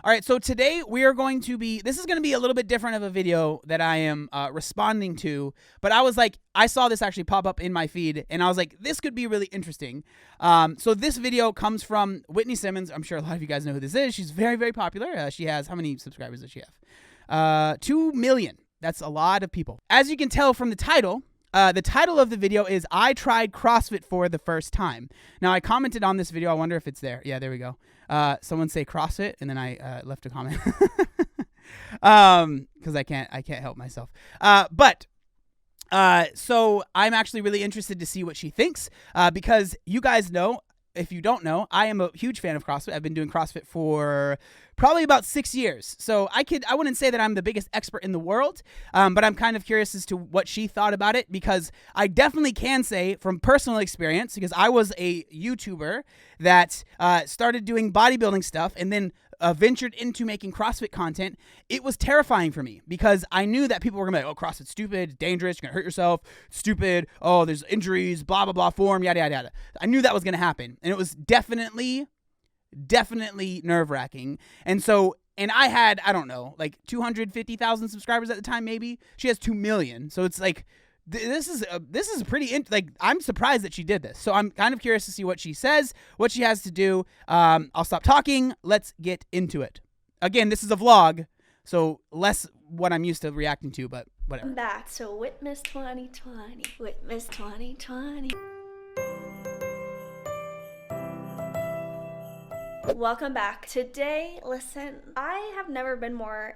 All right, so today we are going to be, this is going to be a little bit different of a video that I am responding to, but I was like, I saw this actually pop up in my feed, and I was like, this could be really interesting. So this video comes from Whitney Simmons. I'm sure a lot of you guys know who this is. She's very, very popular. She has, how many subscribers does she have? 2 million. That's a lot of people. As you can tell from the title of the video is I tried CrossFit for the first time. Now, I commented on this video. I wonder if it's there. Yeah, there we go. Someone say CrossFit, and then I left a comment because I can't help myself. So I'm actually really interested to see what she thinks because you guys know, if you don't know, I am a huge fan of CrossFit. I've been doing CrossFit for probably about 6 years. So I wouldn't say that I'm the biggest expert in the world, but I'm kind of curious as to what she thought about it, because I definitely can say from personal experience, because I was a YouTuber that started doing bodybuilding stuff and then ventured into making CrossFit content. It was terrifying for me because I knew that people were going to be like, oh, CrossFit's stupid, dangerous, you're going to hurt yourself, stupid, oh, there's injuries, blah, blah, blah, form, yada, yada, yada. I knew that was going to happen. And it was definitely nerve-wracking. And I had, I don't know, like 250,000 subscribers at the time, maybe. She has 2 million. So it's like, this is pretty, I'm surprised that she did this. So I'm kind of curious to see what she says, what she has to do. I'll stop talking. Let's get into it. Again, this is a vlog, so less what I'm used to reacting to, but whatever. I'm back. So Whitmas 2020. Whitmas 2020. Welcome back. Today, listen, I have never been more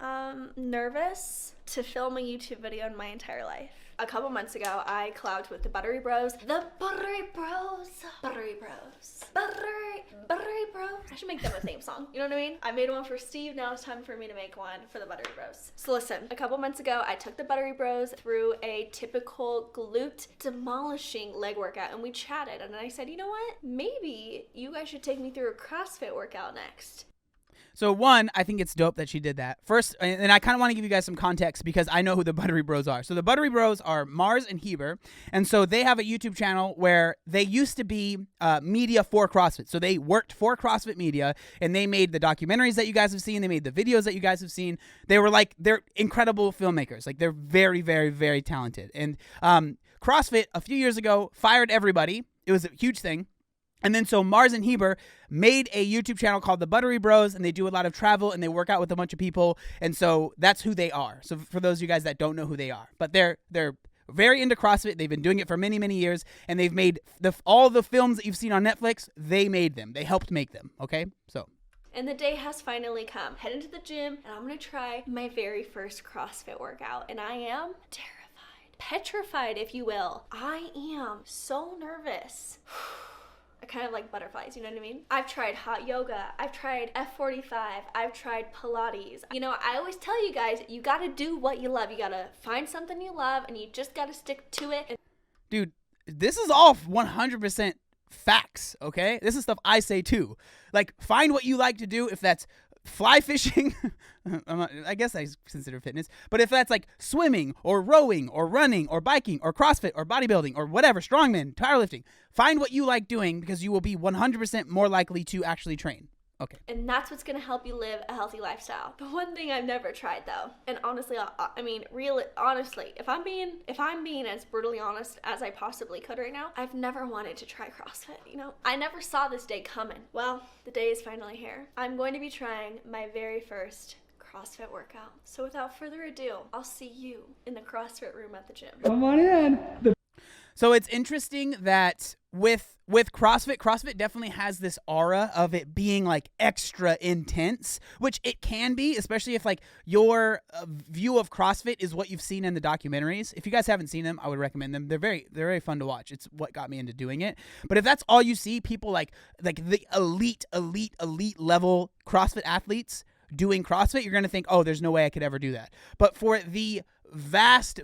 nervous to film a YouTube video in my entire life. A couple months ago, I collabed with the Buttery Bros. The Buttery Bros. Buttery Bros. Buttery Bros. I should make them a theme song. You know what I mean? I made one for Steve. Now it's time for me to make one for the Buttery Bros. So listen, a couple months ago, I took the Buttery Bros through a typical glute demolishing leg workout, and we chatted. And I said, you know what? Maybe you guys should take me through a CrossFit workout next. So one, I think it's dope that she did that. First, and I kind of want to give you guys some context because I know who the Buttery Bros are. So the Buttery Bros are Mars and Heber. And so they have a YouTube channel where they used to be media for CrossFit. So they worked for CrossFit Media, and they made the documentaries that you guys have seen. They made the videos that you guys have seen. They're incredible filmmakers. Like, they're very, very, very talented. And CrossFit a few years ago fired everybody. It was a huge thing. And then so Mars and Heber made a YouTube channel called The Buttery Bros, and they do a lot of travel, and they work out with a bunch of people. And so that's who they are. So for those of you guys that don't know who they are, but they're very into CrossFit. They've been doing it for many, many years, and they've made all the films that you've seen on Netflix. They made them. They helped make them. Okay, so. And the day has finally come. Heading to the gym, and I'm gonna try my very first CrossFit workout, and I am terrified, petrified, if you will. I am so nervous. I kind of like butterflies, you know what I mean? I've tried hot yoga, I've tried F45, I've tried Pilates. You know, I always tell you guys, you gotta do what you love. You gotta find something you love, and you just gotta stick to it. Dude, this is all 100% facts, okay? This is stuff I say too. Like, find what you like to do. If that's fly fishing, I guess I consider fitness, but if that's like swimming or rowing or running or biking or CrossFit or bodybuilding or whatever, strongman, powerlifting, find what you like doing, because you will be 100% more likely to actually train. Okay. And that's what's going to help you live a healthy lifestyle. But one thing I've never tried though, and honestly, honestly, if I'm being as brutally honest as I possibly could right now, I've never wanted to try CrossFit, you know? I never saw this day coming. Well, the day is finally here. I'm going to be trying my very first CrossFit workout. So without further ado, I'll see you in the CrossFit room at the gym. Come on in. So it's interesting that with CrossFit definitely has this aura of it being like extra intense, which it can be, especially if like your view of CrossFit is what you've seen in the documentaries. If you guys haven't seen them, I would recommend them. They're very fun to watch. It's what got me into doing it. But if that's all you see, people like the elite level CrossFit athletes doing CrossFit, you're going to think, oh, there's no way I could ever do that. But for the vast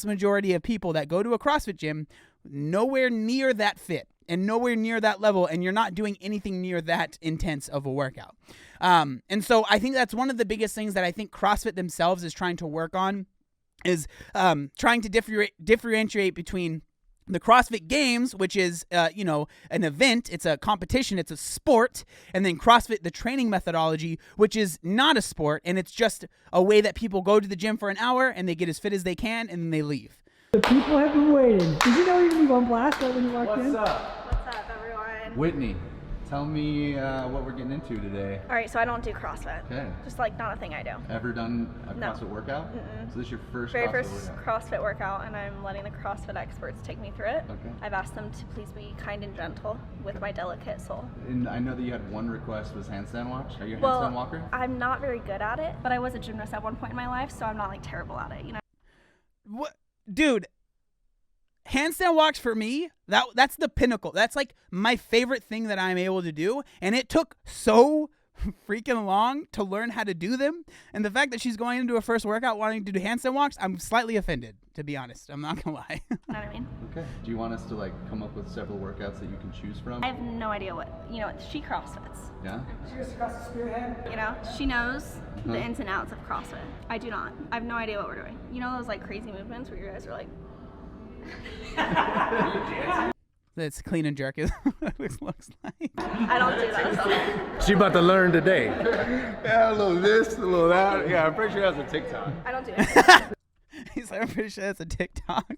majority of people that go to a CrossFit gym, nowhere near that fit and nowhere near that level, and you're not doing anything near that intense of a workout. And so I think that's one of the biggest things that I think CrossFit themselves is trying to work on, is trying to differentiate between the CrossFit Games, which is, you know, an event, it's a competition, it's a sport, and then CrossFit, the training methodology, which is not a sport, and it's just a way that people go to the gym for an hour and they get as fit as they can and then they leave. The people have been waiting. Did you know you were going to go on blast right when you walked in? What's up, everyone? Whitney, tell me what we're getting into today. All right, so I don't do CrossFit. Okay. Just like not a thing I do. Ever done a No. CrossFit workout? Mm-mm. So this is your first Very CrossFit first workout? CrossFit workout, and I'm letting the CrossFit experts take me through it. Okay. I've asked them to please be kind and gentle with my delicate soul. And I know that you had one request was handstand watch. Are you a Well, handstand walker? I'm not very good at it, but I was a gymnast at one point in my life, so I'm not like terrible at it, you know? What, dude? Handstand walks for me, that's the pinnacle. That's like my favorite thing that I'm able to do, and it took so freaking long to learn how to do them. And the fact that she's going into her first workout wanting to do handstand walks, I'm slightly offended, to be honest. I'm not gonna lie. You know what I mean? Okay. Do you want us to like come up with several workouts that you can choose from? I have no idea what, you know, she CrossFits. Yeah? She goes across the spearhead. You know, she knows the Uh-huh. ins and outs of CrossFit. I do not. I have no idea what we're doing. You know those like crazy movements where you guys are like, It's clean and jerk is what it looks like. I don't do that. She about to learn today. Yeah, a little this, a little that. Yeah, I'm pretty sure that's a TikTok. I don't do it. He's like, I'm pretty sure that's a TikTok.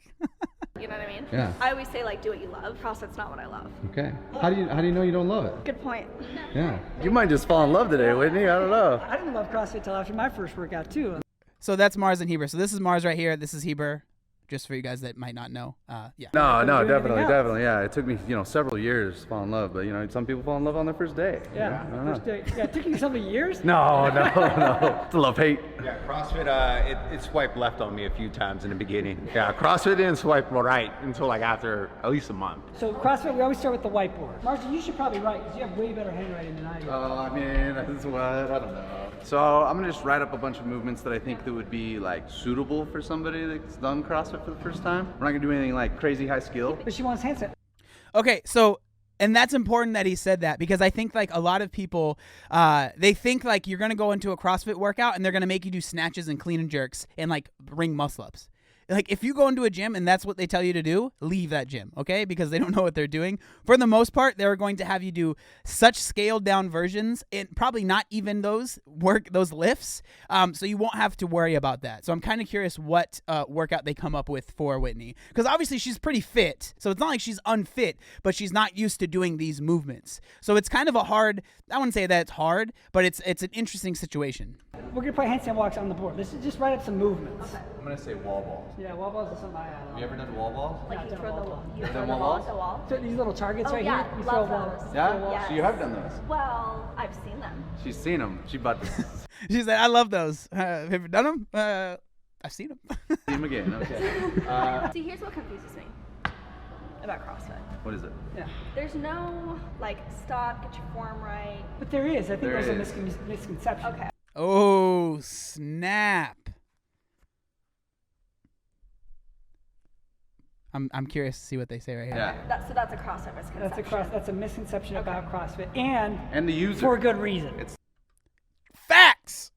You know what I mean? Yeah. I always say like do what you love. CrossFit's not what I love. Okay. How do you know you don't love it? Good point. Yeah. You might just fall in love today, Whitney. I don't know. I didn't love CrossFit till after my first workout too. So that's Mars and Heber. So this is Mars right here. This is Heber. Just for you guys that might not know. Yeah. No, do anything definitely, else. definitely. Yeah, it took me, several years to fall in love, but some people fall in love on their first day. Yeah, I don't know. first day. Yeah, it took you so many years. No. It's a love-hate. Yeah, CrossFit, it swiped left on me a few times in the beginning. Yeah, CrossFit didn't swipe right until like after at least a month. So CrossFit, we always start with the whiteboard. Marcia, you should probably write because you have way better handwriting than I do. I mean, that's what, I don't know. So I'm gonna just write up a bunch of movements that I think that would be like suitable for somebody that's done CrossFit for the first time. We're not gonna do anything like crazy high skill. But she wants handstand. Okay, so and that's important that he said that because I think like a lot of people, they think like you're gonna go into a CrossFit workout and they're gonna make you do snatches and clean and jerks and like ring muscle ups. Like if you go into a gym and that's what they tell you to do, leave that gym, okay? Because they don't know what they're doing. For the most part, they're going to have you do such scaled down versions and probably not even those lifts. So you won't have to worry about that. So I'm kind of curious what workout they come up with for Whitney. Because obviously she's pretty fit. So it's not like she's unfit, but she's not used to doing these movements. So it's kind of a hard, I wouldn't say that it's hard, but it's an interesting situation. We're gonna put handstand walks on the board. Let's just write up some movements. I'm gonna say wall balls. Yeah, wall balls is something I Have you ever done wall balls? Like you throw the wall. You Done throw the wall ball balls? at the wall. So these little targets Oh, right yeah, here. You love throw balls. those. Yeah? Yes. So you have done those? Well, I've seen them. She's seen them. She about to see She said, I love those. Have you done them? I've seen them. them again. Okay. See, here's what confuses me about CrossFit. What is it? Yeah. There's no like stop, get your form right. But there is. I think There there's is. a misconception. Okay. Oh, snap. I'm curious to see what they say right here. Yeah. That's a CrossFit misconception. That's a misconception about CrossFit, and the user. for a good reason. Facts.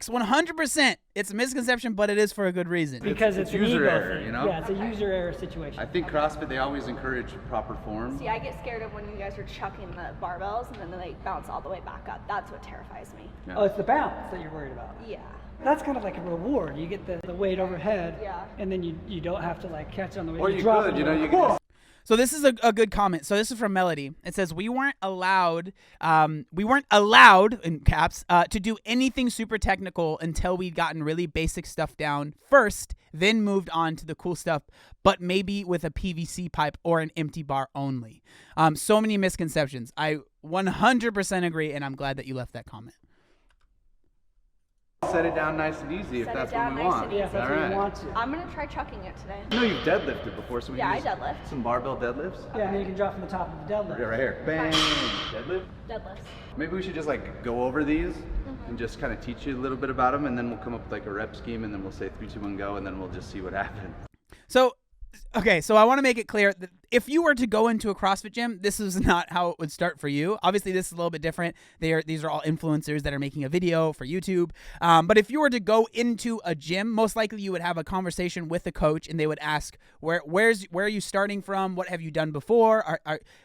100%. It's a misconception, but it is for a good reason. Because it's an user ego error, thing. you know? Yeah, it's a user error situation. I think CrossFit, they always encourage proper form. See, I get scared of when you guys are chucking the barbells and then they bounce all the way back up. That's what terrifies me. Yeah. Oh, it's the bounce that you're worried about. Yeah. That's kind of like a reward. You get the weight overhead, Yeah. and then you don't have to like catch it on the way. Or you drop could, it you know, and you go, could "Whoa." So this is a good comment. So this is from Melody. It says, we weren't allowed in caps to do anything super technical until we'd gotten really basic stuff down first, then moved on to the cool stuff, but maybe with a PVC pipe or an empty bar only. So many misconceptions. I 100% agree, and I'm glad that you left that comment. Set it down nice and easy if Set it that's down what we nice want. and Yeah, if that's All what right. you want to. I'm gonna try chucking it today. I know you've deadlifted before, so we Yeah, I use deadlift. some barbell deadlifts. Yeah, and then you can drop from the top of the deadlift. Yeah, right here. Bang. Deadlift. Deadlifts. Maybe we should just like go over these and just kind of teach you a little bit about them, and then we'll come up with like a rep scheme, and then we'll say 3, 2, 1, go, and then we'll just see what happens. So, okay, so I want to make it clear that if you were to go into a CrossFit gym, this is not how it would start for you. Obviously, this is a little bit different. These are all influencers that are making a video for YouTube. But if you were to go into a gym, most likely you would have a conversation with the coach, and they would ask, where are you starting from? What have you done before?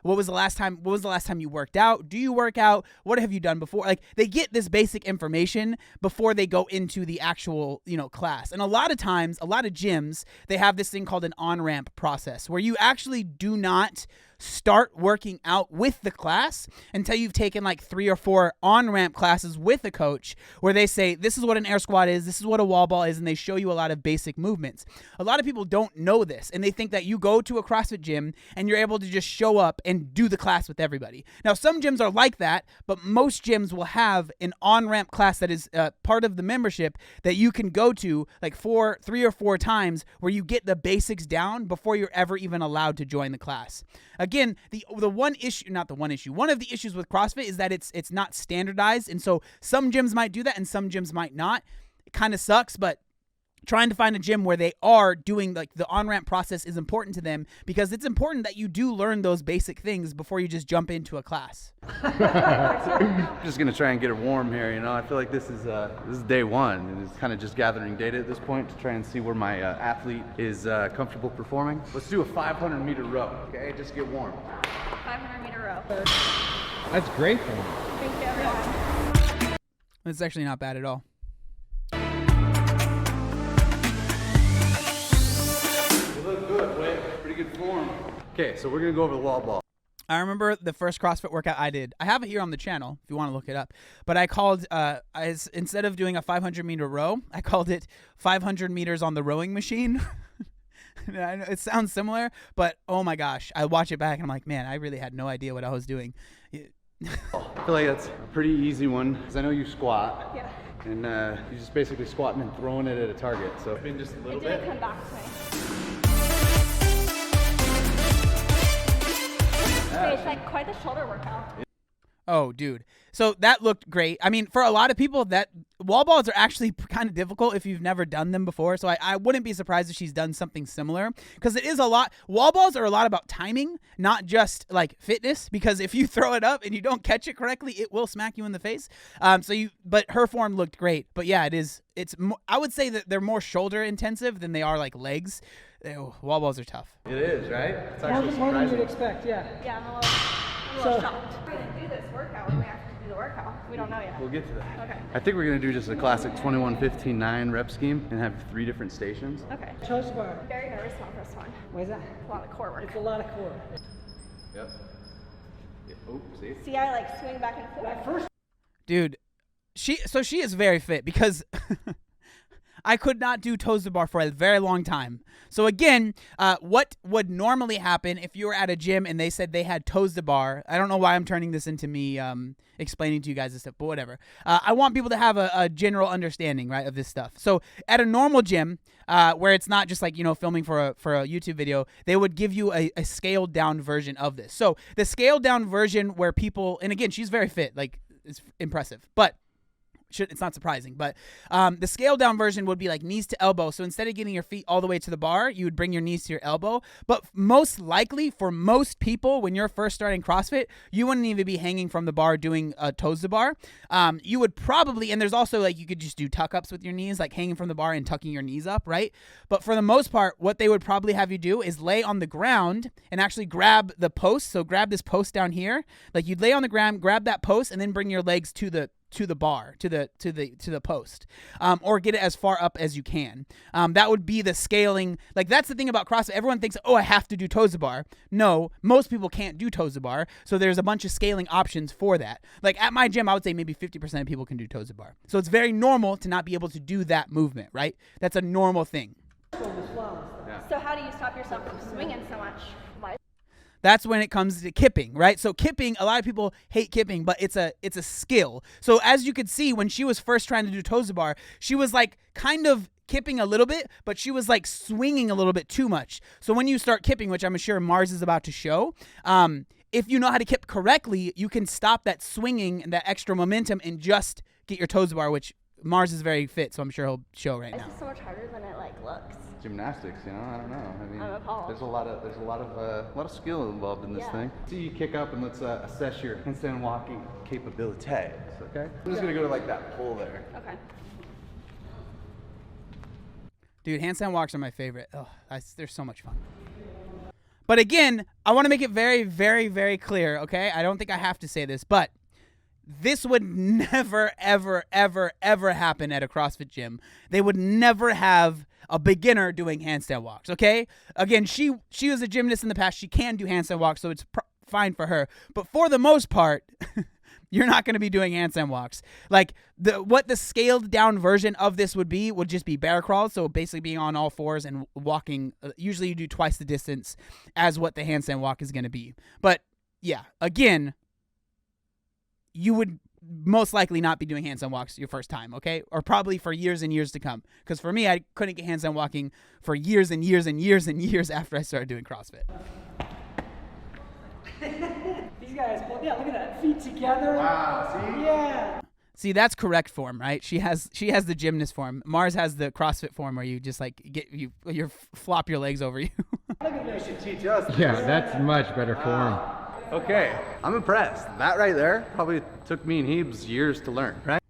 What was the last time you worked out? Do you work out? What have you done before? Like, they get this basic information before they go into the actual, class. And a lot of times, a lot of gyms, they have this thing called an on-ramp process where you actually do not start working out with the class until you've taken like 3 or 4 on-ramp classes with a coach where they say, this is what an air squat is, this is what a wall ball is, and they show you a lot of basic movements. A lot of people don't know this, and they think that you go to a CrossFit gym and you're able to just show up and do the class with everybody. Now, some gyms are like that, but most gyms will have an on-ramp class that is part of the membership that you can go to like 3 or 4 times where you get the basics down before you're ever even allowed to join the class. Again, one of the issues with CrossFit is that it's not standardized, and so some gyms might do that and some gyms might not. It kind of sucks, but trying to find a gym where they are doing like the on-ramp process is important to them, because it's important that you do learn those basic things before you just jump into a class. I'm just gonna try and get her warm here. I feel like this is day one, and it's kind of just gathering data at this point to try and see where my athlete is comfortable performing. Let's do a 500-meter row. Okay, just get warm. 500-meter row. That's great for me. Thank you, everyone. It's actually not bad at all. You look good, Whit. Pretty good form. Okay, so we're gonna go over the wall ball. I remember the first CrossFit workout I did. I have it here on the channel if you want to look it up. But I called, instead of doing a 500-meter row, I called it 500 meters on the rowing machine. I know it sounds similar, but oh my gosh, I watch it back and I'm like, man, I really had no idea what I was doing. I feel like that's a pretty easy one, because I know you squat. Yeah. And you're just basically squatting and throwing it at a target. So been just a little It didn't bit. come back to me. Okay, it's like quite the shoulder workout. Oh, dude. So that looked great. I mean, for a lot of people, that wall balls are actually kind of difficult if you've never done them before. So I wouldn't be surprised if she's done something similar, because it is a lot. Wall balls are a lot about timing, not just like fitness, because if you throw it up and you don't catch it correctly, it will smack you in the face. But her form looked great. But yeah, I would say that they're more shoulder intensive than they are like legs. Wall balls are tough. It is, right? It's More actually than you'd surprising. expect, yeah. Yeah, I'm a little shocked. We're going to do this workout when we actually do the workout. We don't know yet. We'll get to that. Okay. I think we're gonna do just a classic 21-15-9 rep scheme and have 3 different stations. Okay. Toast bar. Very nervous on this one. What is that? A lot of core work. It's a lot of core. Yep. Oh, see? See, I like swing back and forth. At first, Dude, she is very fit, because I could not do toes to bar for a very long time. So again, what would normally happen if you were at a gym and they said they had toes to bar? I don't know why I'm turning this into me explaining to you guys this stuff, but whatever. I want people to have a general understanding, right, of this stuff. So at a normal gym, where it's not just like, filming for a YouTube video, they would give you a scaled down version of this. So the scaled down version where people, and again, she's very fit, like, it's impressive, but it's not surprising, but the scaled down version would be like knees to elbow. So instead of getting your feet all the way to the bar, you would bring your knees to your elbow. But most likely for most people, when you're first starting CrossFit, you wouldn't even be hanging from the bar doing toes to bar. You would probably, and there's also like, you could just do tuck ups with your knees, like hanging from the bar and tucking your knees up, right? But for the most part, what they would probably have you do is lay on the ground and actually grab the post. So grab this post down here, like you'd lay on the ground, grab that post, and then bring your legs to the bar, to the post, or get it as far up as you can. That would be the scaling. Like, that's the thing about CrossFit. Everyone thinks, oh, I have to do toes to bar. No, most people can't do toes to bar. So there's a bunch of scaling options for that. Like at my gym, I would say maybe 50% of people can do toes to bar. So it's very normal to not be able to do that movement, right? That's a normal thing. So how do you stop yourself from swinging so much? That's when it comes to kipping, right? So kipping, a lot of people hate kipping, but it's a skill. So as you could see, when she was first trying to do toes to bar, she was like kind of kipping a little bit, but she was like swinging a little bit too much. So when you start kipping, which I'm sure Mars is about to show, if you know how to kip correctly, you can stop that swinging and that extra momentum and just get your toes to bar, which Mars is very fit, so I'm sure he'll show right now. It's just so much harder than it like looks. gymnastics, you know. I don't know. I mean, I'm appalled. there's a lot of skill involved in this Yeah. thing. So you kick up and let's assess your handstand walking capabilities. Okay. I'm just gonna go to like that pole there. Okay. Dude, handstand walks are my favorite. Oh, they're so much fun. But again, I want to make it very, very, very clear, okay? I don't think I have to say this, but this would never, ever, ever, ever happen at a CrossFit gym. They would never have a beginner doing handstand walks, okay? Again, she was a gymnast in the past. She can do handstand walks, so it's fine for her. But for the most part, you're not going to be doing handstand walks. Like, what the scaled down version of this would just be bear crawls, so basically being on all fours and walking. Usually you do twice the distance as what the handstand walk is going to be. But, yeah, again, you would most likely not be doing handstand walks your first time, okay? Or probably for years and years to come. Because for me, I couldn't get handstand walking for years and years and years and years after I started doing CrossFit. These guys, yeah, look at that. Feet together. Wow, see? Yeah. See, that's correct form, right? She has the gymnast form. Mars has the CrossFit form where you just like you flop your legs over you. You should teach us. Yeah, that's much better form. Okay, I'm impressed. That right there probably took me and Hebes years to learn, right?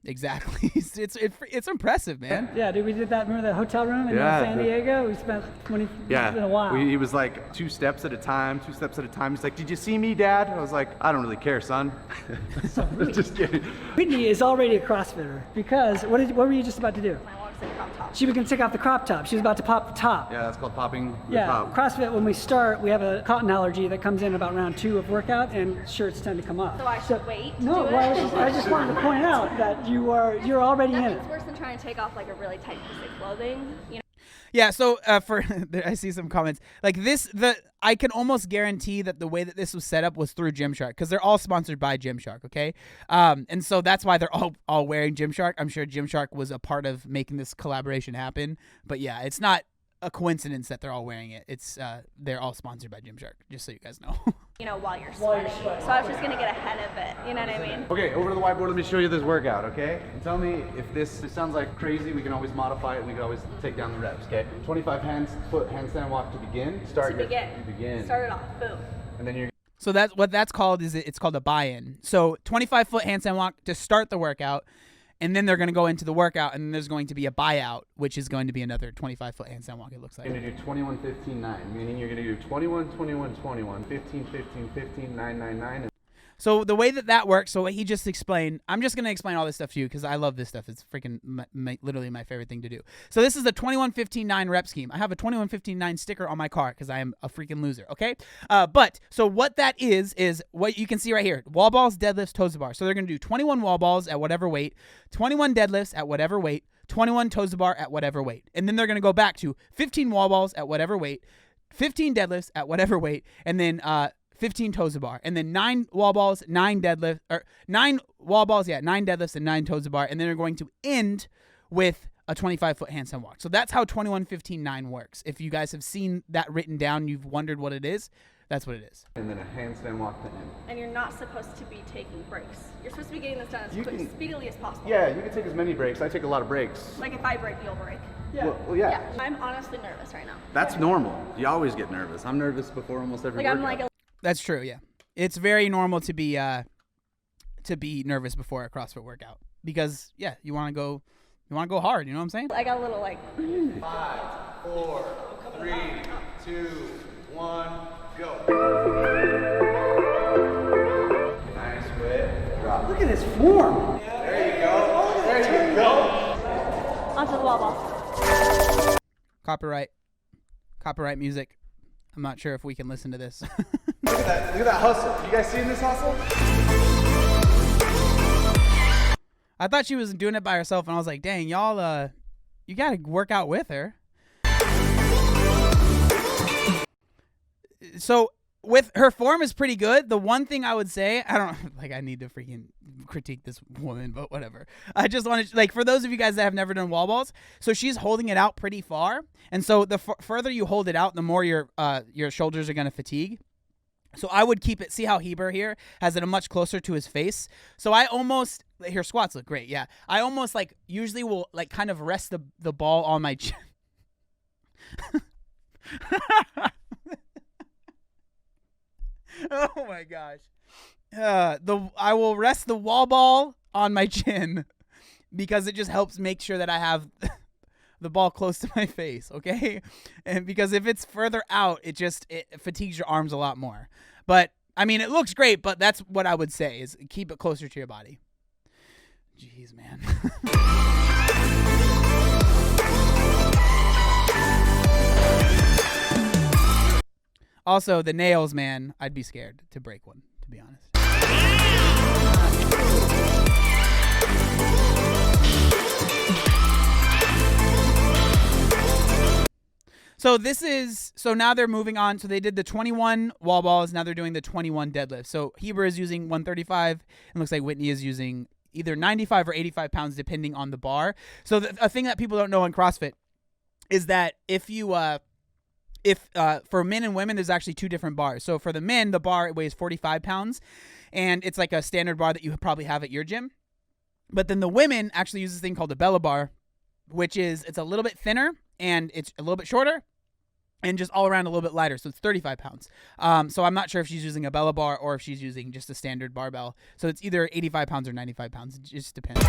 Exactly. It's impressive, man. Yeah, dude, we did that. Remember the hotel room in Yeah. San Diego? We spent 20. Yeah. It's been a while. He was like 2 steps at a time. He's like, "Did you see me, Dad?" I was like, "I don't really care, son." Just kidding. Whitney is already a CrossFitter because what were you just about to do? I want to say crop top. She was going to take off the crop top. She was about to pop the top. Yeah, that's called popping the Yeah, top. CrossFit, when we start, we have a cotton allergy that comes in about round 2 of workout, and shirts tend to come off. So I should wait to No, do well, it? I just wanted to point out that you're already in it. It's worse than trying to take off like a really tight piece of clothing. You know? Yeah, so I see some comments. Like I can almost guarantee that the way that this was set up was through Gymshark because they're all sponsored by Gymshark, okay? And so that's why they're all wearing Gymshark. I'm sure Gymshark was a part of making this collaboration happen. But yeah, it's not a coincidence that they're all wearing it. It's they're all sponsored by Gymshark, just so you guys know. You know, while you're sweating. So I was just gonna get ahead of it. You know what I mean? Okay, over to the whiteboard. Let me show you this workout, okay? And tell me if this sounds like crazy. We can always modify it, and we can always take down the reps, okay? 25 foot handstand walk to begin. To begin. You begin. Start it off. Boom. And then you're So that's what that's called. It's called a buy-in. So 25-foot handstand walk to start the workout, and then they're going to go into the workout, and then there's going to be a buyout, which is going to be another 25-foot handstand walk. It looks like. going to do 21, 15, 9, meaning you're going to do 21, 21, 21, 15, 15, 15, 9, 9, 9. And So the way that works, so what he just explained, I'm just going to explain all this stuff to you because I love this stuff. It's freaking literally my favorite thing to do. So this is the 21-15-9 rep scheme. I have a 21-15-9 sticker on my car because I am a freaking loser, okay? But so what that is what you can see right here. Wall balls, deadlifts, toes to bar. So they're going to do 21 wall balls at whatever weight, 21 deadlifts at whatever weight, 21 toes to bar at whatever weight. And then they're going to go back to 15 wall balls at whatever weight, 15 deadlifts at whatever weight, and then 15 toes to bar, and then 9 wall balls, 9 deadlifts, or 9 wall balls, 9 deadlifts and 9 toes to bar, and then they're going to end with a 25-foot handstand walk. So that's how 21-15-9 works. If you guys have seen that written down, you've wondered what it is, that's what it is. then a handstand walk to end. And you're not supposed to be taking breaks. You're supposed to be getting this done as speedily as possible. Yeah, you can take as many breaks. I take a lot of breaks. Like if I break, you'll break. Yeah. Well, yeah. I'm honestly nervous right now. That's normal. You always get nervous. I'm nervous before almost every Like workout. I'm like That's true, yeah. It's very normal to be nervous before a CrossFit workout because you want to go hard, you know what I'm saying? I got a little like 5, 4, 3, 2, 1, go. Nice whip. Drop. Look at his form. There you go. There you go. onto the wall ball. Copyright music. I'm not sure if we can listen to this. Look at that hustle. You guys seeing this hustle? I thought she was doing it by herself, and I was like, dang, y'all, you gotta work out with her. So with her form is pretty good. The one thing I would say, I need to freaking critique this woman, but whatever. I just want to, for those of you guys that have never done wall balls, so she's holding it out pretty far, and so the further you hold it out, the more your shoulders are gonna fatigue. So I would keep it. See how Heber here has it much closer to his face. So I almost, her squats look great. Yeah, I almost usually will kind of rest the ball on my chin. Oh my gosh. I will rest the wall ball on my chin because it just helps make sure that I have the ball close to my face, okay? And because if it's further out, it fatigues your arms a lot more. But I mean, it looks great, but that's what I would say is keep it closer to your body. Jeez, man. Also, the nails, man, I'd be scared to break one, to be honest. So now they're moving on. So they did the 21 wall balls. Now they're doing the 21 deadlifts. So Heber is using 135. And looks like Whitney is using either 95 or 85 pounds, depending on the bar. So a thing that people don't know in CrossFit is that for men and women, there's actually two different bars. So for the men, the bar weighs 45 pounds, and it's like a standard bar that you probably have at your gym. But then the women actually use this thing called the Bella bar, which is it's a little bit thinner and it's a little bit shorter and just all around a little bit lighter. So it's 35 pounds. So I'm not sure if she's using a Bella bar or if she's using just a standard barbell. So it's either 85 pounds or 95 pounds. It just depends.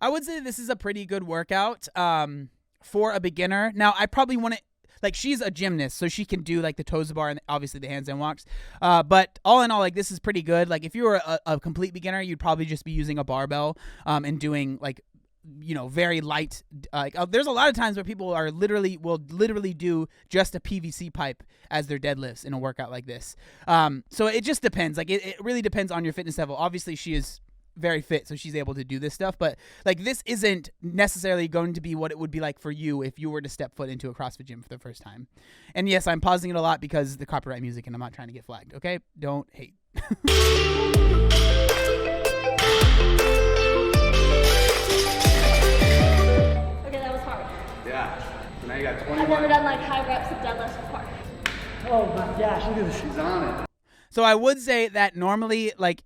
I would say this is a pretty good workout for a beginner. Now, I probably want to, like, she's a gymnast, so she can do, like, the toes to bar and obviously the handstand walks. But all in all, like, this is pretty good. Like, if you were a complete beginner, you'd probably just be using a barbell and doing, like, you know, very light. There's a lot of times where people will literally do just a PVC pipe as their deadlifts in a workout like this. So it just depends. Like, it really depends on your fitness level. Obviously, she is very fit, so she's able to do this stuff, but like this isn't necessarily going to be what it would be like for you if you were to step foot into a CrossFit gym for the first time. And yes, I'm pausing it a lot because the copyright music and I'm not trying to get flagged, okay? Don't hate. Okay, that was hard. Yeah. So now you got 21. I've never done like high reps of deadlifts before. Oh my gosh, look at this. She's on it. So I would say that normally, like,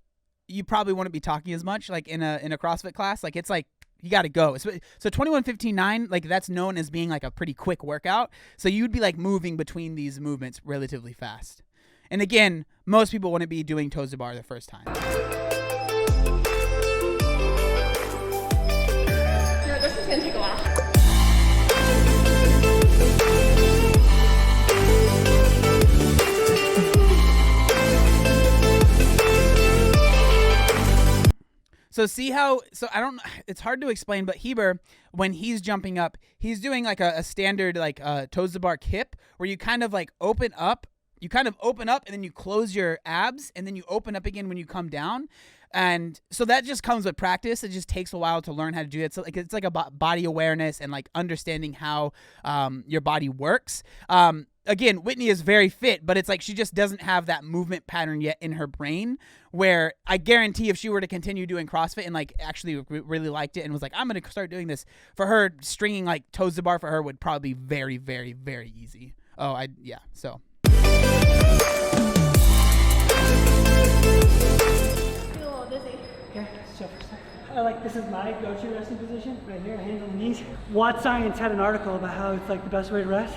you probably wouldn't be talking as much, like in a CrossFit class. Like, it's like you got to go. So 21:59, like that's known as being like a pretty quick workout. So you'd be like moving between these movements relatively fast. And again, most people wouldn't be doing toes to bar the first time. Yeah, this is gonna take a while. So see how, it's hard to explain, but Heber, when he's jumping up, he's doing like a standard like toes to bar kip where you kind of like open up and then you close your abs and then you open up again when you come down. And so that just comes with practice. It just takes a while to learn how to do it. So like it's like a body awareness and like understanding how your body works. Again, Whitney is very fit, but it's like she just doesn't have that movement pattern yet in her brain, where I guarantee if she were to continue doing CrossFit and like actually really liked it and was like, I'm going to start doing this, for her, stringing like toes to bar for her would probably be very, very, very easy. So. Feel a little dizzy. Okay, so this is my go-to resting position, right here, hands on the knees. Watt Science had an article about how it's like the best way to rest.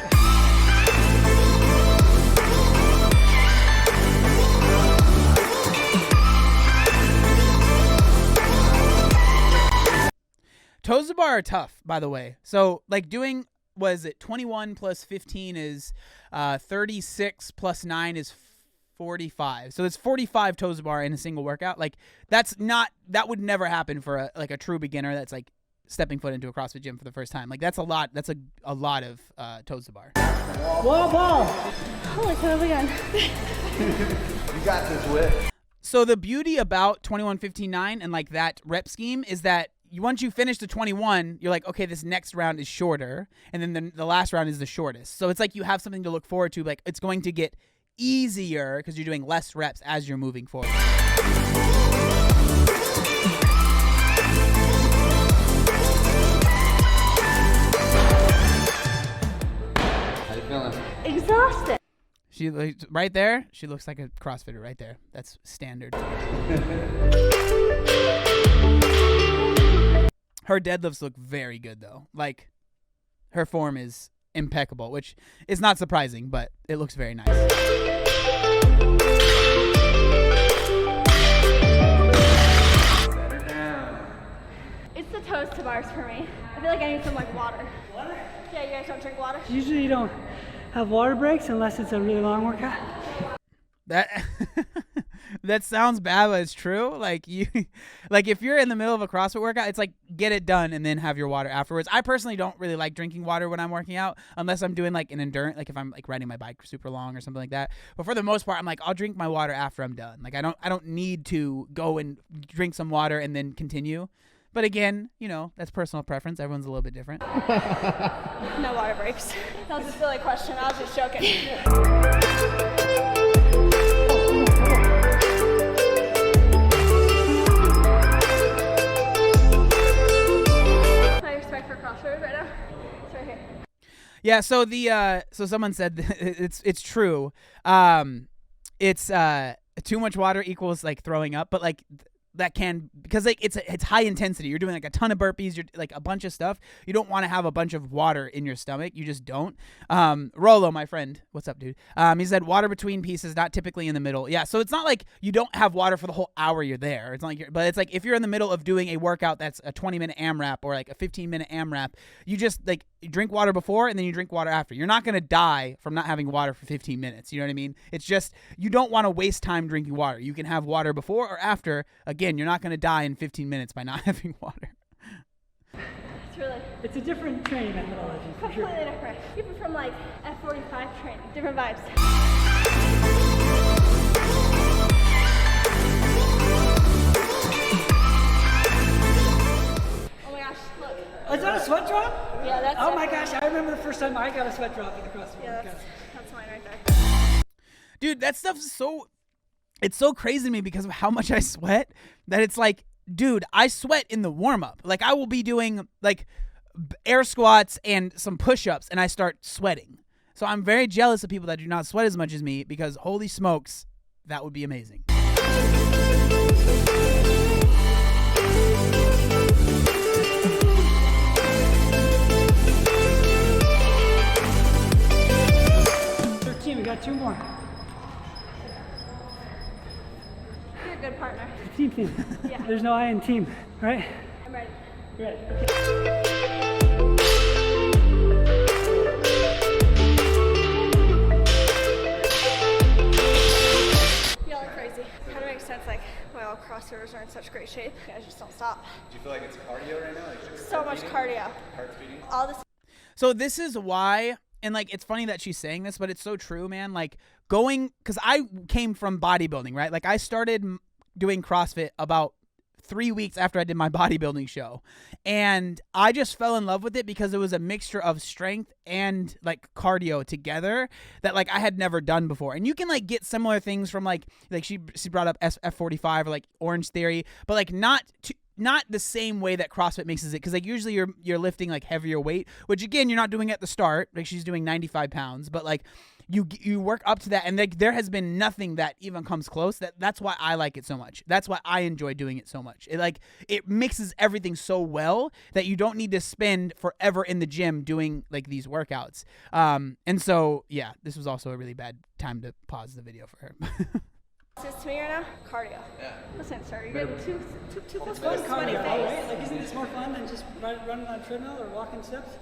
Toes to bar are tough, by the way. So like doing, was it 21 plus 15 is 36 plus 9 is 45. So it's 45 toes to bar in a single workout. Like that would never happen for a true beginner that's like stepping foot into a CrossFit gym for the first time. Like that's a lot. That's a lot of toes to bar. Wall ball. Holy cow, again. You got this, Whit. So the beauty about 21:59 and like that rep scheme is that once you finish the 21, you're like, okay, this next round is shorter, and then the last round is the shortest. So it's like you have something to look forward to. Like it's going to get easier because you're doing less reps as you're moving forward. How you feeling? Exhausted. Right there, she looks like a CrossFitter right there. That's standard. Her deadlifts look very good though. Like, her form is impeccable, which is not surprising, but it looks very nice. It's the toast to bars for me. I feel like I need some like water. Water? Yeah, you guys don't drink water? Usually you don't have water breaks unless it's a really long workout. That that sounds bad, but it's true. Like if you're in the middle of a CrossFit workout, it's like get it done and then have your water afterwards. I personally don't really like drinking water when I'm working out unless I'm doing like an endurance, like if I'm like riding my bike super long or something like that. But for the most part, I'm like I'll drink my water after I'm done. Like I don't need to go and drink some water and then continue. But again, you know, that's personal preference. Everyone's a little bit different. No water breaks. That was a silly question. I was just joking. My respect for CrossFit right now. It's right here. Yeah, so so someone said it's true. It's too much water equals like throwing up, but like that can, because like it's high intensity. You're doing like a ton of burpees, you're like a bunch of stuff. You don't want to have a bunch of water in your stomach. You just don't. Rolo, my friend, what's up, dude? He said water between pieces, not typically in the middle. Yeah, so it's not like you don't have water for the whole hour you're there. It's not like but it's like if you're in the middle of doing a workout that's a 20-minute AMRAP or like a 15-minute AMRAP, you just like you drink water before and then you drink water after. You're not gonna die from not having water for 15 minutes. You know what I mean? It's just you don't want to waste time drinking water. You can have water before or after. Again, you're not gonna die in 15 minutes by not having water. It's a different training methodology. For sure. Completely different. Even from like F45 training. Different vibes. Oh my gosh, look. Oh, is that a sweat drop? Yeah, that's Oh my definitely- gosh, I remember the first time I got a sweat drop at the CrossFit Yeah, workout. that's mine right there. Dude, that stuff's it's so crazy to me because of how much I sweat that it's like, dude, I sweat in the warm-up. Like I will be doing like air squats and some push-ups and I start sweating. So I'm very jealous of people that do not sweat as much as me because holy smokes, that would be amazing. We got 2 more. You're a good partner. Team. Yeah. There's no I in team, right? I'm ready. You're ready. Okay. Y'all are crazy. Kind of makes sense, like, why all CrossFitters are in such great shape. You guys just don't stop. Do you feel like it's cardio right now? Like So much cardio. heart beating? All this. So this is why, and like it's funny that she's saying this, but it's so true, man. Like because I came from bodybuilding, right? Like I started doing CrossFit about 3 weeks after I did my bodybuilding show, and I just fell in love with it because it was a mixture of strength and like cardio together that like I had never done before. And you can like get similar things from like she brought up F45 or like Orange Theory, but like not the same way that CrossFit mixes it, because like usually you're lifting like heavier weight, which again you're not doing at the start. Like she's doing 95 pounds, but like you work up to that, and like there has been nothing that even comes close. That's why I like it so much. That's why I enjoy doing it so much. It mixes everything so well that you don't need to spend forever in the gym doing like these workouts. And so yeah, this was also a really bad time to pause the video for her. This to me right now, cardio. Yeah. Listen, sir, you're getting too It's close fun to sweaty cardio, face. right? Like, isn't this more fun than just running on a treadmill or walking steps?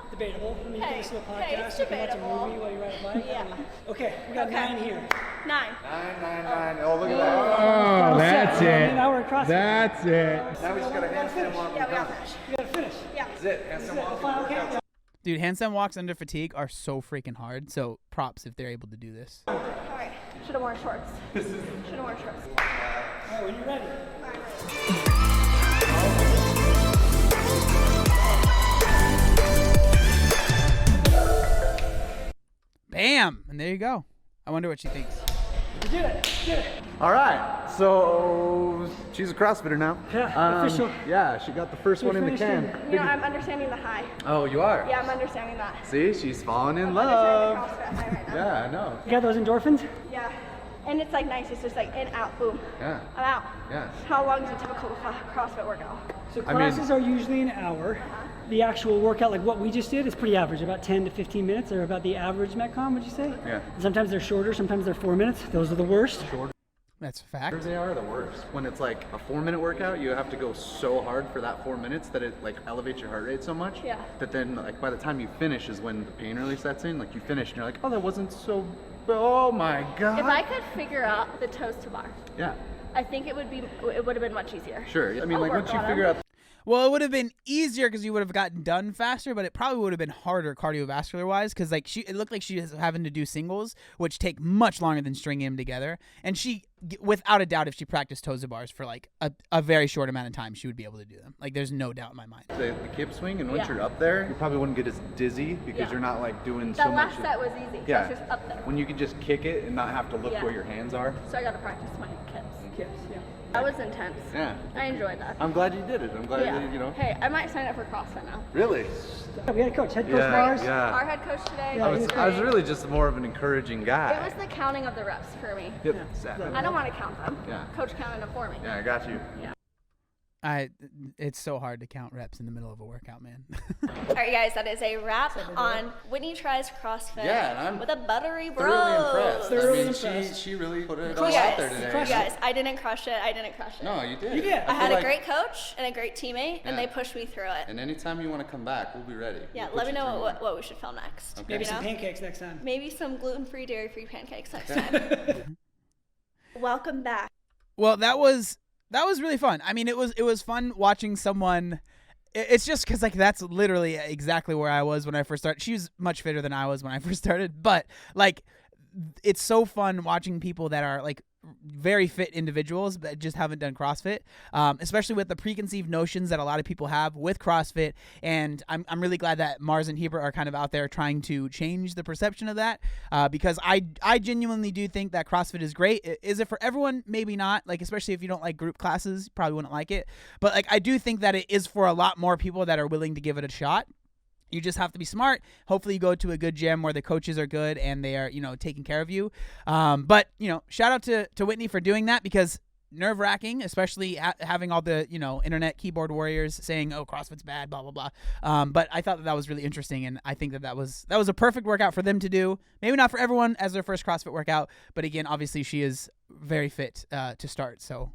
Debatable. I mean, you can Hey, listen to a hey, podcast, it's you can watch a debatable. movie while you ride a bike. Yeah. I mean, okay, we got 9 here. 9. 9. Oh, look at that. Oh, that's I mean, it. now we're across. That's it. Now we just got a handstand walk. Yeah, we gotta finish. We gotta finish. Yeah. That's it. Handstand walk. Final count. Yeah. Dude, handstand walks under fatigue are so freaking hard. So props if they're able to do this. All right. Should have worn shorts. Should have worn shorts. All right, when you're ready. All right. Bam! And there you go. I wonder what she thinks. Do it. Do it. All right, so she's a CrossFitter now. Yeah, official. Yeah, she got the first one in the can. You know, I'm understanding the high. Oh, you are? Yeah, I'm understanding that. See, she's falling in I'm love. understanding the CrossFit high right now. Yeah, I know. You got those endorphins? Yeah. And it's like nice. It's just like in, out, boom. Yeah. I'm out. Yeah. How long is a typical CrossFit workout? So I mean- classes are usually an hour. The actual workout, like what we just did, is pretty average, about 10 to 15 minutes. They're about the average Metcon, would you say? Yeah. Sometimes they're shorter, sometimes they're 4 minutes. Those are the worst. That's a fact. They are the worst. When it's like a 4-minute workout, you have to go so hard for that 4 minutes that it like elevates your heart rate so much. Yeah. That then like by the time you finish is when the pain really sets in. Like you finish and you're like, oh, that wasn't so. Oh my god. If I could figure out the toes to bar, Yeah. I think it would have been much easier. Sure. I mean, I'll like work once you on figure 'em. out. Well, it would have been easier because you would have gotten done faster, but it probably would have been harder cardiovascular wise because like it looked like she was having to do singles, which take much longer than stringing them together. And she, without a doubt, if she practiced toes to bars for like a very short amount of time, she would be able to do them. Like there's no doubt in my mind. The kip swing, and once Yeah. you're up there, you probably wouldn't get as dizzy because Yeah. you're not like doing That so much. last set was easy. Yeah. So it's just up there. When you can just kick it and not have to look Yeah. where your hands are. So I got to practice my kips. Kips, yeah. That was intense. Yeah. I enjoyed that. I'm glad you did it. I'm glad Yeah. that, you know. Hey, I might sign up for CrossFit now. Really? Yeah, we had a coach, head coach Yeah, bars. yeah. Our head coach today. Yeah, I was was great. really just more of an encouraging guy. It was the counting of the reps for me. Yep. I don't want to count them. Yeah. Coach counted them for me. Yeah, I got you. It's so hard to count reps in the middle of a workout, man. All right, guys, that is a wrap on Whitney Tries CrossFit Yeah, and I'm with a Buttery Bros. Thoroughly impressed. Thoroughly I mean, impressed. she really put it You all guys, out there today. you guys, I didn't crush it. No, you did. You did. I had feel a like- great coach and a great teammate, and Yeah. they pushed me through it. And anytime you want to come back, we'll be ready. Yeah, We'll let put me you know through what we should film next. Okay. Maybe You some know? pancakes next time. Maybe some gluten-free, dairy-free pancakes next time. Welcome back. Well, that was really fun. I mean, it was fun watching someone. It's just because like that's literally exactly where I was when I first started. She was much fitter than I was when I first started, but like it's so fun watching people that are like very fit individuals that just haven't done CrossFit, especially with the preconceived notions that a lot of people have with CrossFit. And I'm really glad that Mars and Heber are kind of out there trying to change the perception of that, because I genuinely do think that CrossFit is great. Is it for everyone? Maybe not. Like, especially if you don't like group classes, you probably wouldn't like it. But like, I do think that it is for a lot more people that are willing to give it a shot. You just have to be smart. Hopefully you go to a good gym where the coaches are good and they are, taking care of you. But, shout out to Whitney for doing that, because nerve-wracking, especially having all the, internet keyboard warriors saying, oh, CrossFit's bad, blah, blah, blah. But I thought that was really interesting, and I think that was a perfect workout for them to do. Maybe not for everyone as their first CrossFit workout, but again, obviously she is very fit to start. So